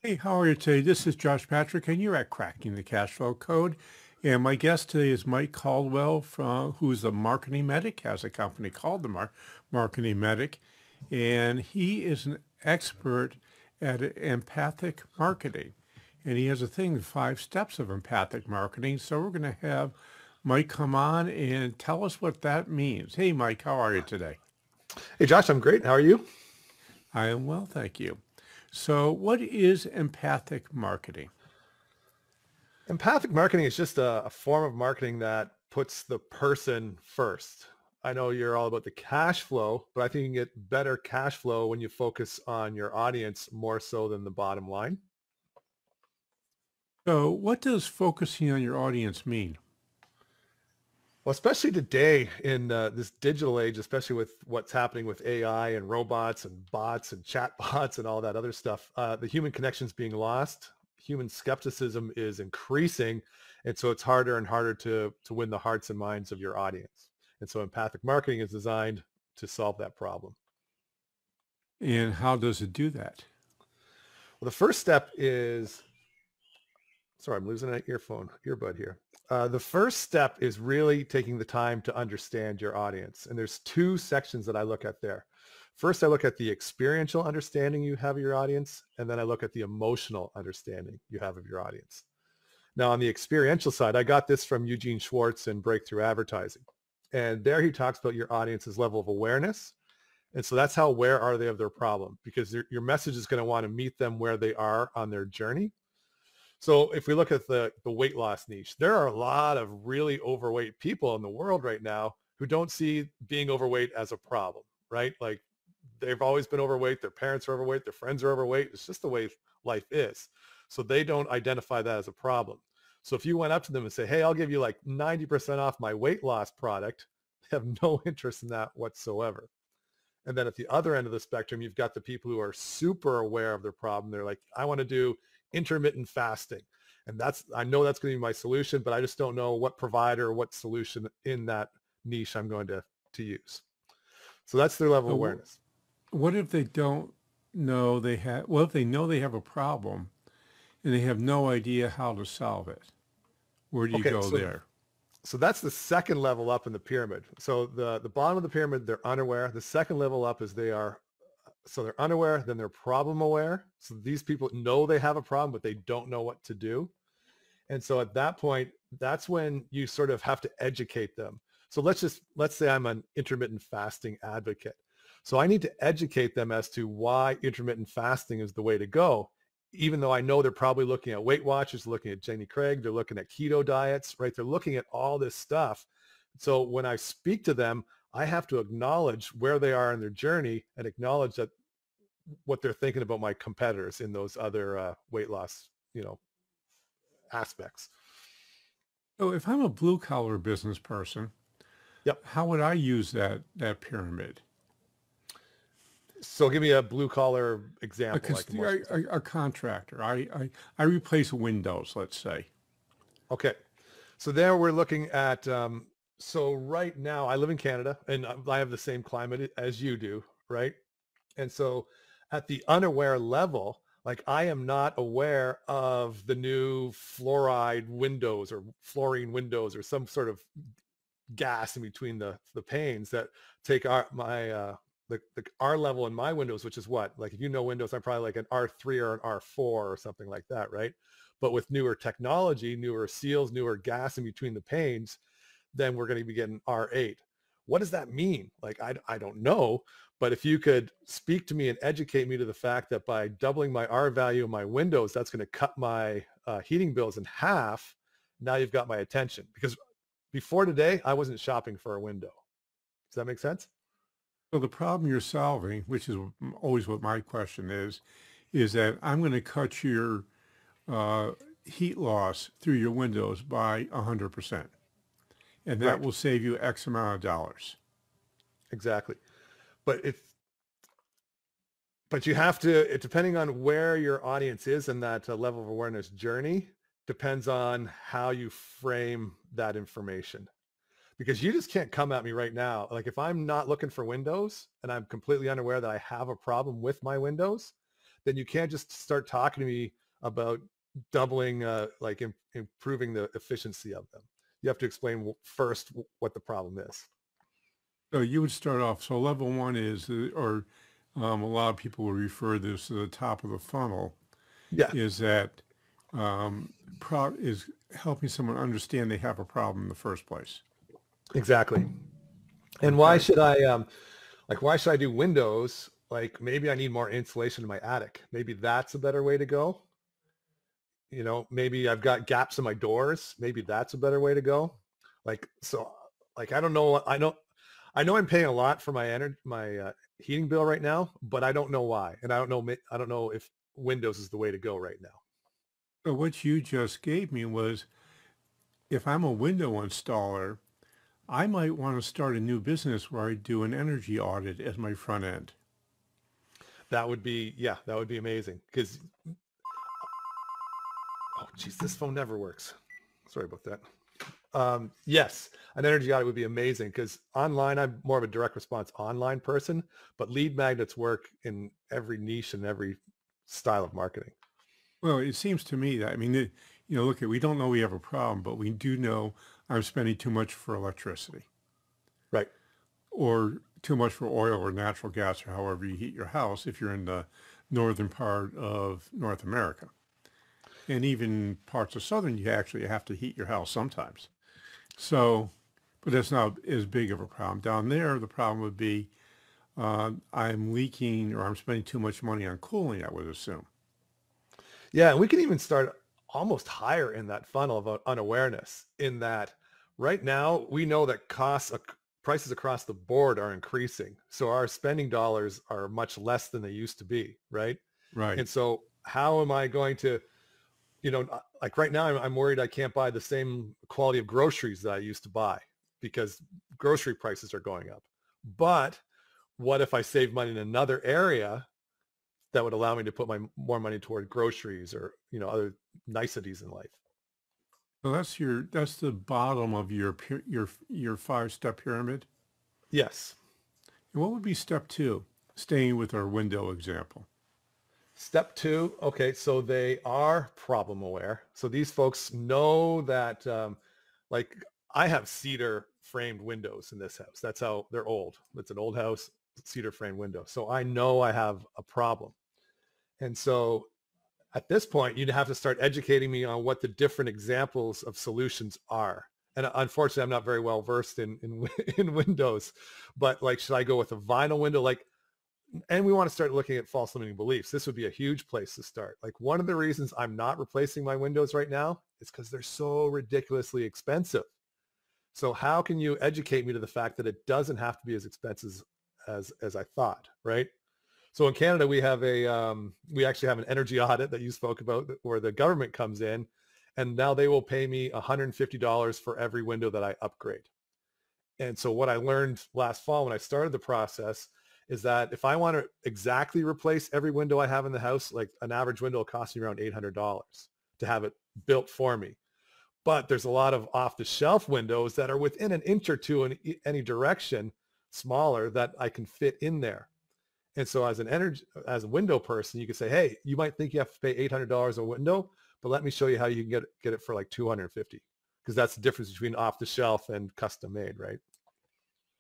Hey, how are you today? This is Josh Patrick, and you're at Cracking the Cash Flow Code. And my guest today is Mike Caldwell, who's a marketing medic, has a company called the Marketing Medic. And he is an expert at empathic marketing. And he has a thing, 5 steps of empathic marketing. So we're going to have Mike come on and tell us what that means. Hey, Mike, how are you today? Hey Josh, I'm great. How are you? I am well, thank you. So what is empathic marketing? Empathic marketing is just a form of marketing that puts the person first. I know you're all about the cash flow, but I think you can get better cash flow when you focus on your audience more so than the bottom line. So what does focusing on your audience mean? Well, especially today in this digital age, especially with what's happening with AI and robots and bots and chat bots and all that other stuff, the human connection's being lost. Human skepticism is increasing. And so it's harder and harder to win the hearts and minds of your audience. And so empathic marketing is designed to solve that problem. And how does it do that? Well, the first step is, sorry, I'm losing an earbud here. The first step is really taking the time to understand your audience. And there's two sections that I look at there. First, I look at the experiential understanding you have of your audience, and then I look at the emotional understanding you have of your audience. Now, on the experiential side, I got this from Eugene Schwartz in Breakthrough Advertising. And there he talks about your audience's level of awareness. And so that's how aware are they of their problem? Because your message is going to want to meet them where they are on their journey. So if we look at the weight loss niche, there are a lot of really overweight people in the world right now who don't see being overweight as a problem, right? Like they've always been overweight. Their parents are overweight. Their friends are overweight. It's just the way life is. So they don't identify that as a problem. So if you went up to them and say, hey, I'll give you like 90% off my weight loss product, they have no interest in that whatsoever. And then at the other end of the spectrum, you've got the people who are super aware of their problem. They're like, I want to do intermittent fasting. And I know that's going to be my solution, but I just don't know what provider or what solution in that niche I'm going to use. So that's their level of So awareness. what if they don't know they have, well, if they know they have a problem and they have no idea how to solve it, where do you Okay, go so there? so that's the second level up in the pyramid. So the bottom of the pyramid, they're unaware. The second level up is so they're unaware, then they're problem aware. So these people know they have a problem, but they don't know what to do. And so at that point, that's when you sort of have to educate them. So let's say I'm an intermittent fasting advocate. So I need to educate them as to why intermittent fasting is the way to go, even though I know they're probably looking at Weight Watchers, looking at Jenny Craig, they're looking at keto diets, right? They're looking at all this stuff. So when I speak to them, I have to acknowledge where they are in their journey and acknowledge that what they're thinking about my competitors in those other weight loss, aspects. So if I'm a blue collar business person, Yep. how would I use that pyramid? So give me a blue collar A, example, like const- a more specific. a contractor. I replace windows, let's say. Okay. So there we're looking at, so right now I live in Canada and I have the same climate as you do, right? And so at the unaware level, like I am not aware of the new fluoride windows or fluorine windows or some sort of gas in between the panes that take the R level in my windows, which is what, like if you know Windows, I'm probably like an R3 or an R4 or something like that, right? But with newer technology, newer seals, newer gas in between the panes, then we're going to be getting R8. What does that mean? Like, I don't know, but if you could speak to me and educate me to the fact that by doubling my R value in my windows, that's going to cut my heating bills in half. Now you've got my attention, because before today, I wasn't shopping for a window. Does that make sense? So the problem you're solving, which is always what my question is that I'm going to cut your uh, heat loss through your windows by 100%. And that Right. will save you X amount of dollars. Exactly. But but you have to, depending on where your audience is in that level of awareness journey, depends on how you frame that information. Because you just can't come at me right now. Like if I'm not looking for windows and I'm completely unaware that I have a problem with my windows, then you can't just start talking to me about doubling, improving the efficiency of them. You have to explain first what the problem is. So you would start off. So level one is, a lot of people will refer this to the top of the funnel, Yeah, is that is helping someone understand they have a problem in the first place. exactly. And why Okay. should I, why should I do windows? Like maybe I need more insulation in my attic. Maybe that's a better way to go. Maybe I've got gaps in my doors. Maybe that's a better way to go. I don't know. I know I'm paying a lot for my heating bill right now, but I don't know why. And I don't know if windows is the way to go right now. So what you just gave me was, if I'm a window installer, I might want to start a new business where I do an energy audit as my front end. That would be, yeah, that would be amazing. Because, oh, geez, this phone never works. Sorry about that. Yes, an energy audit would be amazing because online, I'm more of a direct response online person, but lead magnets work in every niche and every style of marketing. Well, it seems to me that, I mean, look, we don't know we have a problem, but we do know I'm spending too much for electricity Right. or too much for oil or natural gas or however you heat your house if you're in the northern part of North America. And even parts of southern, you actually have to heat your house sometimes. So, but that's not as big of a problem. Down there, the problem would be I'm leaking or I'm spending too much money on cooling, I would assume. Yeah, and we can even start almost higher in that funnel of unawareness in that right now we know that prices across the board are increasing. So our spending dollars are much less than they used to be, right? Right. And so how am I going to, like right now I'm worried I can't buy the same quality of groceries that I used to buy because grocery prices are going up. But what if I save money in another area that would allow me to put my more money toward groceries or, other niceties in life? So that's the bottom of your 5-step pyramid. Yes. And what would be step two? Staying with our window example. Step two. Okay. So they are problem aware. So these folks know that, like I have cedar framed windows in this house. That's how they're old. It's an old house, cedar framed window. So I know I have a problem. And so at this point, you'd have to start educating me on what the different examples of solutions are. And unfortunately, I'm not very well versed in in windows, but like, should I go with a vinyl window? And we want to start looking at false limiting beliefs. This would be a huge place to start. Like one of the reasons I'm not replacing my windows right now is because they're so ridiculously expensive. So how can you educate me to the fact that it doesn't have to be as expensive as I thought, right? So in Canada, we actually have an energy audit that you spoke about where the government comes in and now they will pay me $150 for every window that I upgrade. And so what I learned last fall when I started the process is that if I want to exactly replace every window I have in the house, like an average window will cost me around $800 to have it built for me. But there's a lot of off the shelf windows that are within an inch or two in any direction, smaller, that I can fit in there. And so as a window person, you could say, hey, you might think you have to pay $800 a window, but let me show you how you can get it for like 250, because that's the difference between off the shelf and custom made, right?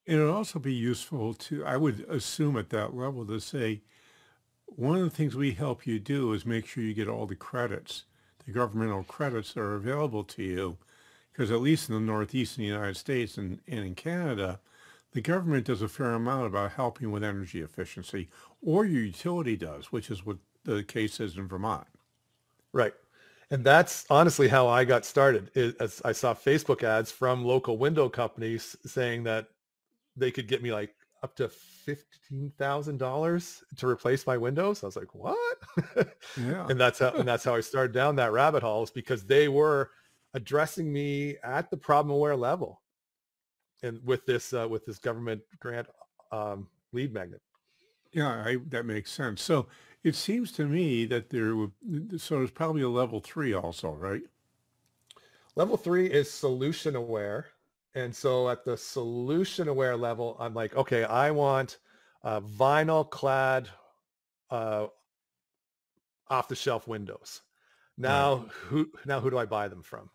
And it would also be useful to, I would assume at that level, to say, one of the things we help you do is make sure you get all the credits, the governmental credits that are available to you. Because at least in the Northeast in the United States and in Canada, the government does a fair amount about helping with energy efficiency, or your utility does, which is what the case is in Vermont. Right. And that's honestly how I got started. As I saw Facebook ads from local window companies saying that they could get me like up to $15,000 to replace my windows. I was like, what? Yeah. And that's how I started down that rabbit hole, is because they were addressing me at the problem aware level and with this government grant lead magnet. Yeah, that makes sense. So it seems to me that so there's probably a level three also, right? Level three is solution aware. And so at the solution aware level, I'm like, okay, I want vinyl clad off the shelf windows. Right. Now who do I buy them from?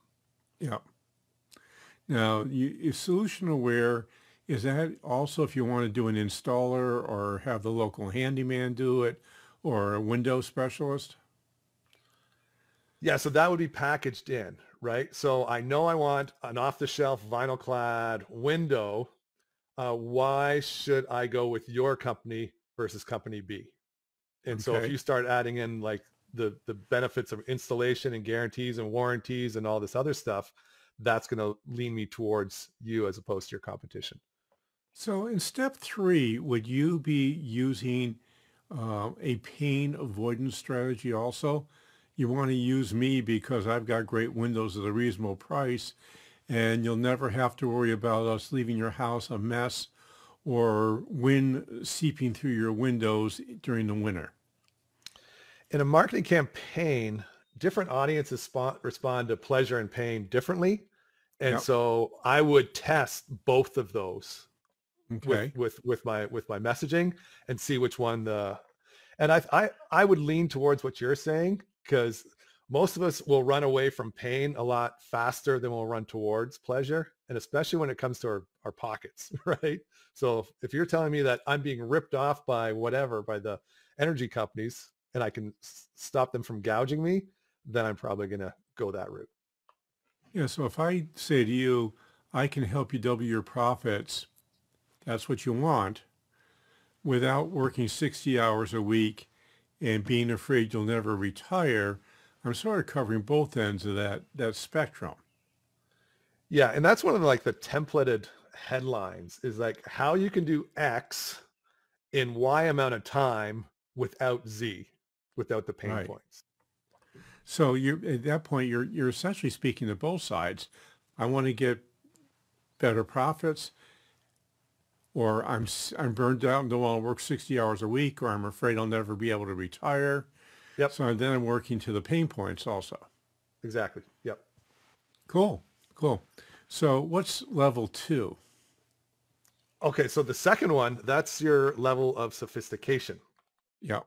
Yeah. Now, is solution aware, is that also if you want to do an installer or have the local handyman do it or a window specialist? Yeah, so that would be packaged in, right? So I know I want an off-the-shelf vinyl clad window. Why should I go with your company versus company B? And so if Okay. you start adding in like the benefits of installation and guarantees and warranties and all this other stuff, that's going to lean me towards you as opposed to your competition. So in step three, would you be using a pain avoidance strategy also? You want to use me because I've got great windows at a reasonable price, and you'll never have to worry about us leaving your house a mess or wind seeping through your windows during the winter. In a marketing campaign, different audiences respond to pleasure and pain differently. And Yep. so I would test both of those Okay. with my messaging and see which one and I would lean towards what you're saying, because most of us will run away from pain a lot faster than we'll run towards pleasure, and especially when it comes to our pockets, right? So if you're telling me that I'm being ripped off by whatever, by the energy companies, and I can stop them from gouging me, then I'm probably going to go that route. Yeah. So if I say to you, I can help you double your profits, that's what you want, without working 60 hours a week and being afraid you'll never retire, I'm sort of covering both ends of that spectrum. Yeah, and that's one of like the templated headlines is like how you can do X in Y amount of time without Z, without the pain Right. points. So you're at that point, you're essentially speaking to both sides. I want to get better profits, or I'm burned out and don't want to work 60 hours a week, or I'm afraid I'll never be able to retire. Yep, So then I'm working to the pain points also. exactly. Yep. Cool. Cool. So what's level two? Okay, so the second one, that's your level of sophistication. Yeah.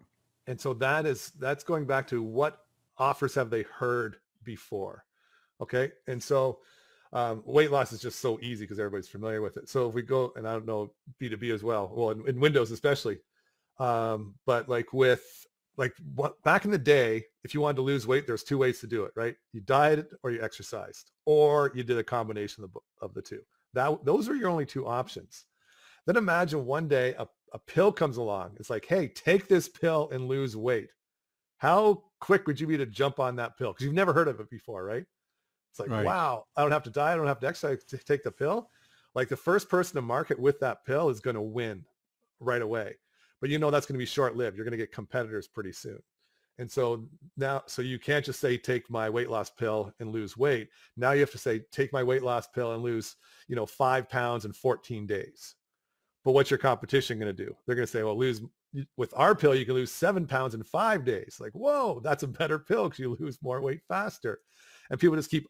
And so that's going back to what offers have they heard before. Okay. And so weight loss is just so easy because everybody's familiar with it. So if we go, and I don't know B2B as well, in Windows especially, but like back in the day, if you wanted to lose weight, there's two ways to do it, right? You dieted or you exercised, or you did a combination of the two. Those are your only two options. Then imagine one day a pill comes along. It's like, hey, take this pill and lose weight. How quick would you be to jump on that pill? Because you've never heard of it before, right? It's like, Right. wow, I don't have to diet. I don't have to exercise to take the pill. Like the first person to market with that pill is going to win right away. But you know that's going to be short-lived. You're going to get competitors pretty soon. And so so you can't just say, take my weight loss pill and lose weight. Now you have to say, take my weight loss pill and lose, 5 pounds in 14 days. But what's your competition going to do? They're going to say, well, with our pill, you can lose 7 pounds in 5 days. Like, whoa, that's a better pill because you lose more weight faster. And people just keep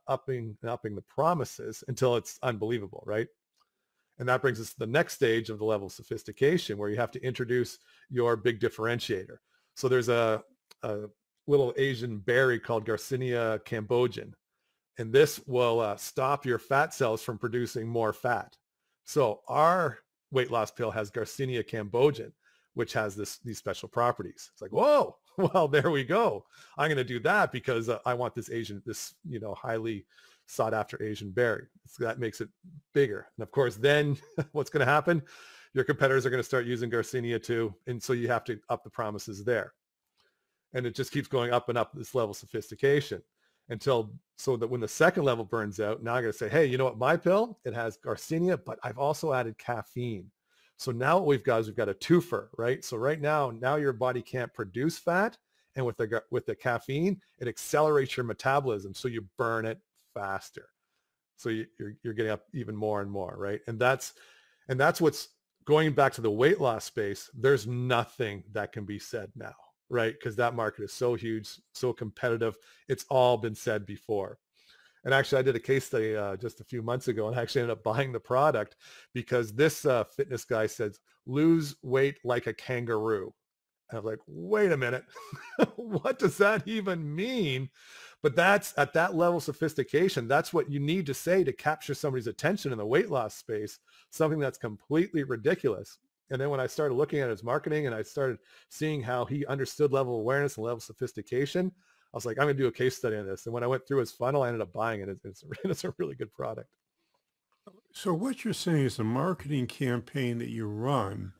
upping the promises until it's unbelievable, right? And that brings us to the next stage of the level of sophistication where you have to introduce your big differentiator. So there's a little Asian berry called Garcinia Cambodian, and this will stop your fat cells from producing more fat. So our weight loss pill has Garcinia Cambodian, which has these special properties. It's like, whoa, well, there we go. I'm going to do that because I want this highly sought after Asian berry. So that makes it bigger. And of course, then what's going to happen? Your competitors are going to start using Garcinia too. And so you have to up the promises there. And it just keeps going up and up this level of sophistication so that when the second level burns out, now I got to say, hey, you know what? My pill, it has Garcinia, but I've also added caffeine. So now what we've got is we've got a twofer, right? So right now your body can't produce fat. And with the caffeine, it accelerates your metabolism. So you burn it faster. So you're getting up even more and more, right? And that's what's going back to the weight loss space. There's nothing that can be said now, right? Because that market is so huge, so competitive. It's all been said before. And actually, I did a case study just a few months ago and I actually ended up buying the product because this fitness guy says, lose weight like a kangaroo. And I was like, wait a minute, what does that even mean? But that's at that level of sophistication. That's what you need to say to capture somebody's attention in the weight loss space, something that's completely ridiculous. And then when I started looking at his marketing and I started seeing how he understood level of awareness and level of sophistication, I was like, I'm going to do a case study on this. And when I went through his funnel, I ended up buying it. It's a really good product. So what you're saying is the marketing campaign that you run,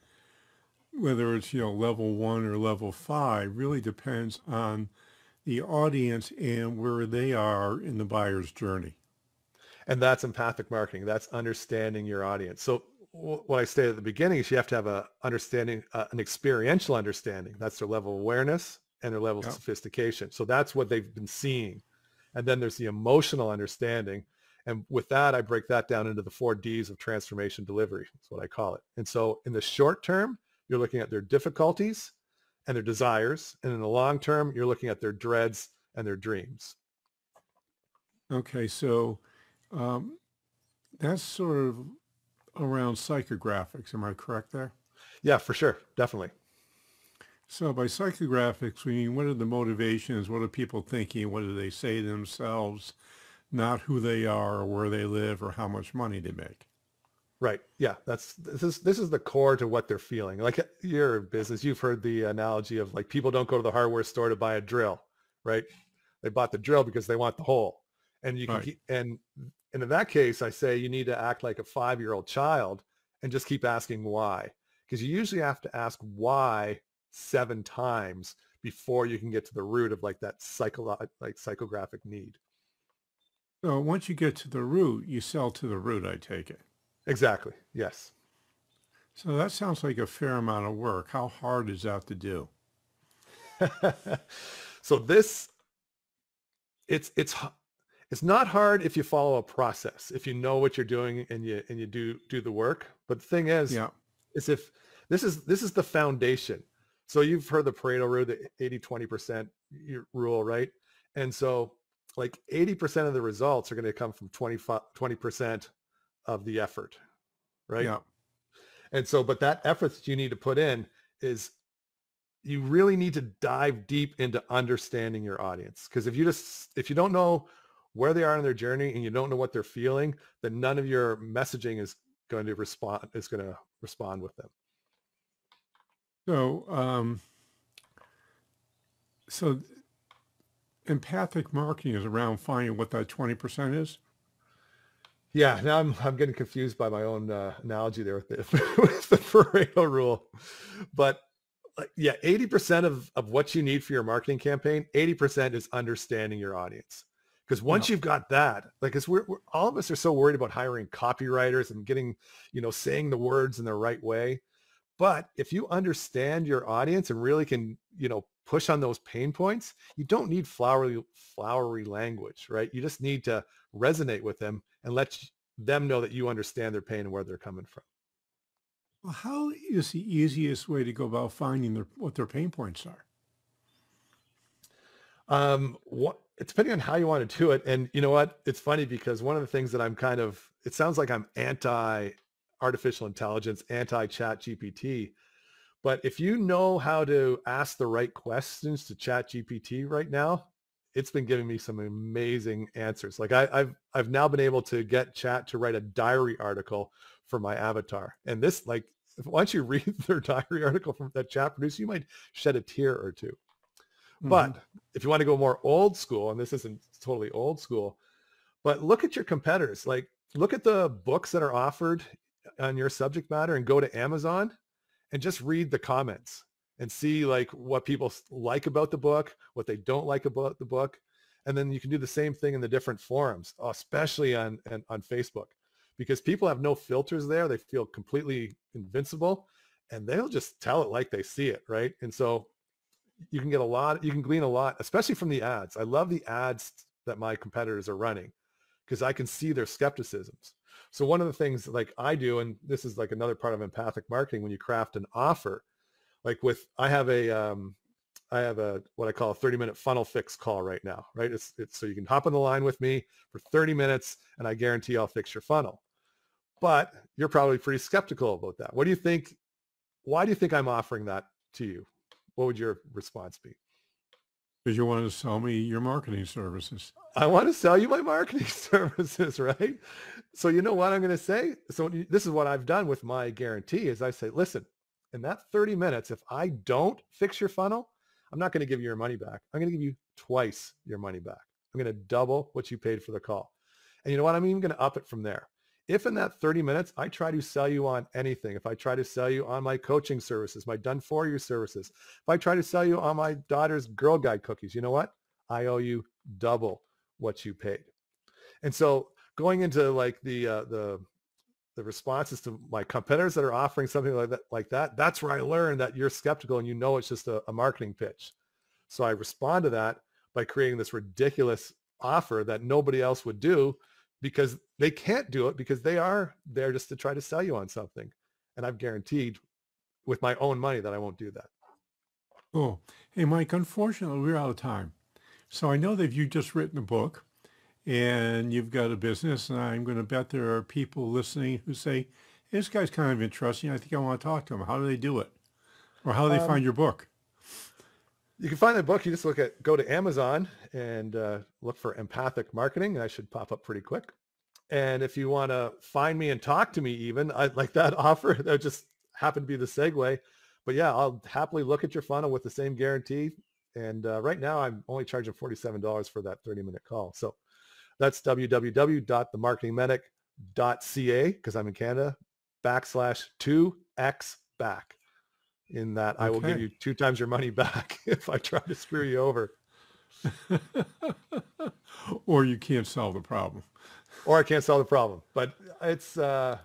whether it's, level 1 or level 5, really depends on the audience and where they are in the buyer's journey. And that's empathic marketing. That's understanding your audience. So what I stated at the beginning is you have to have a understanding, an experiential understanding. That's their level of awareness and their level of Yeah. sophistication. So that's what they've been seeing. And then there's the emotional understanding. And with that, I break that down into the 4 Ds of transformation delivery. That's what I call it. And so in the short term, you're looking at their difficulties and their desires. And in the long term, you're looking at their dreads and their dreams. Okay, so um, that's sort of around psychographics. Am I correct there? Yeah, for sure. Definitely. So by psychographics, we mean what are the motivations? What are people thinking? What do they say to themselves? Not who they are or where they live or how much money they make. Right. Yeah. This is the core to what they're feeling. Like your business, you've heard the analogy of like people don't go to the hardware store to buy a drill, right? They bought the drill because they want the hole. And you can Right. keep, and in that case, I say you need to act like a 5-year-old child and just keep asking why. Because you usually have to ask why 7 times before you can get to the root of like that psychographic need. So once you get to the root, you sell to the root, I take it. Exactly. Yes. So that sounds like a fair amount of work. How hard is that to do? So it's it's it's not hard if you follow a process, if you know what you're doing and you do the work. But the thing Yeah. is if this is the foundation. So you've heard the Pareto rule, the 80-20% rule, right? And so like 80% of the results are going to come from 20% of the effort, right? Yeah. And so, but that effort that you need to put in is you really need to dive deep into understanding your audience. Because if you don't know where they are in their journey and you don't know what they're feeling, then none of your messaging is going to respond with them. So, so empathic marketing is around finding what that 20% is. Yeah, now I'm getting confused by my own analogy there with the, with the Pareto rule, but yeah, 80% of what you need for your marketing campaign, 80% is understanding your audience. Because Yeah. once you've got that, like, it's we're all of us are so worried about hiring copywriters and getting, saying the words in the right way. But if you understand your audience and really can, push on those pain points, you don't need flowery language, right? You just need to resonate with them and let them know that you understand their pain and where they're coming from. Well, how is the easiest way to go about finding what their pain points are? What it's depending on how you want to do it. And you know what? It's funny because one of the things that it sounds like I'm anti artificial intelligence, anti chat GPT. But if you know how to ask the right questions to chat GPT right now, it's been giving me some amazing answers. Like I've now been able to get chat to write a diary article for my avatar. And this, like, once you read their diary article from that chat producer, you might shed a tear or two. Hmm. But if you want to go more old school, and this isn't totally old school, but look at your competitors. Like, look at the books that are offered on your subject matter and go to Amazon and just read the comments and see like what people like about the book, what they don't like about the book. And then you can do the same thing in the different forums, especially on Facebook, because people have no filters there. They feel completely invincible and they'll just tell it like they see it. Right. And so you can glean a lot, especially from the ads. I love the ads that my competitors are running because I can see their skepticisms. So one of the things like I do, and this is like another part of empathic marketing, when you craft an offer, like I have a what I call a 30-minute funnel fix call right now, right? It's so you can hop on the line with me for 30 minutes and I guarantee I'll fix your funnel. But you're probably pretty skeptical about that. What do you think? Why do you think I'm offering that to you? What would your response be? Because you want to sell me your marketing services. I want to sell you my marketing services, right? So you know what I'm going to say? So this is what I've done with my guarantee is I say, listen, in that 30 minutes, if I don't fix your funnel, I'm not going to give you your money back. I'm going to give you twice your money back. I'm going to double what you paid for the call. And you know what? I'm even going to up it from there. If in that 30 minutes, I try to sell you on anything, if I try to sell you on my coaching services, my done for you services, if I try to sell you on my daughter's Girl Guide cookies, you know what? I owe you double what you paid. And so going into like the responses to my competitors that are offering something like that, that's where I learned that you're skeptical and you know it's just a marketing pitch. So I respond to that by creating this ridiculous offer that nobody else would do because they can't do it because they are there just to try to sell you on something. And I've guaranteed with my own money that I won't do that. Cool. Hey, Mike, unfortunately, we're out of time. So I know that you've just written a book and you've got a business, and I'm going to bet there are people listening who say, hey, this guy's kind of interesting. I think I want to talk to him. How do they do it? Or how do they find your book? You can find the book. You just go to Amazon and look for Empathic Marketing. And that should pop up pretty quick. And if you want to find me and talk to me even, I like that offer. That just happened to be the segue. But yeah, I'll happily look at your funnel with the same guarantee. And right now I'm only charging $47 for that 30-minute call. So that's www.themarketingmedic.ca because I'm in Canada /2x back. In that I will give you 2 times your money back if I try to screw you over. Or you can't solve the problem. Or I can't solve the problem. But it's, I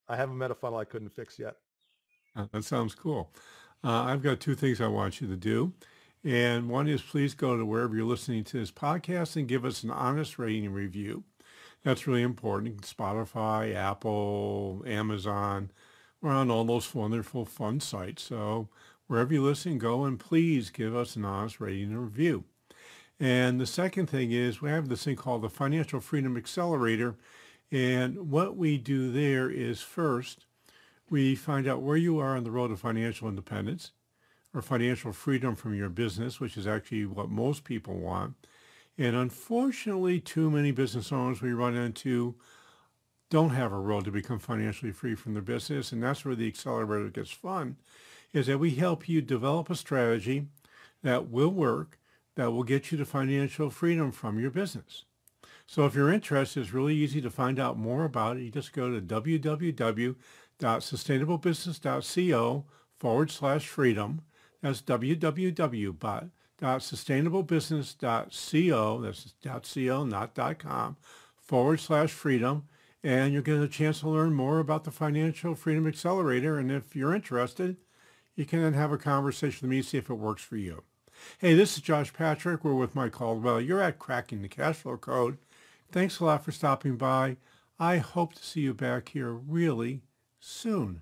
haven't met a funnel I couldn't fix yet. That sounds cool. I've got 2 things I want you to do. And one is please go to wherever you're listening to this podcast and give us an honest rating and review. That's really important. Spotify, Apple, Amazon. We're on all those wonderful, fun sites. So wherever you listen, go and please give us an honest rating and review. And the second thing is we have this thing called the Financial Freedom Accelerator. And what we do there is first, we find out where you are on the road to financial independence or financial freedom from your business, which is actually what most people want. And unfortunately, too many business owners we run into don't have a road to become financially free from their business. And that's where the accelerator gets fun, is that we help you develop a strategy that will work, that will get you to financial freedom from your business. So if you're interested, it's really easy to find out more about it. You just go to www.sustainablebusiness.co/freedom. That's www.sustainablebusiness.co, that's .co, not .com, /freedom. And you'll get a chance to learn more about the Financial Freedom Accelerator. And if you're interested, you can then have a conversation with me, see if it works for you. Hey, this is Josh Patrick. We're with Mike Caldwell. You're at Cracking the Cashflow Code. Thanks a lot for stopping by. I hope to see you back here really soon.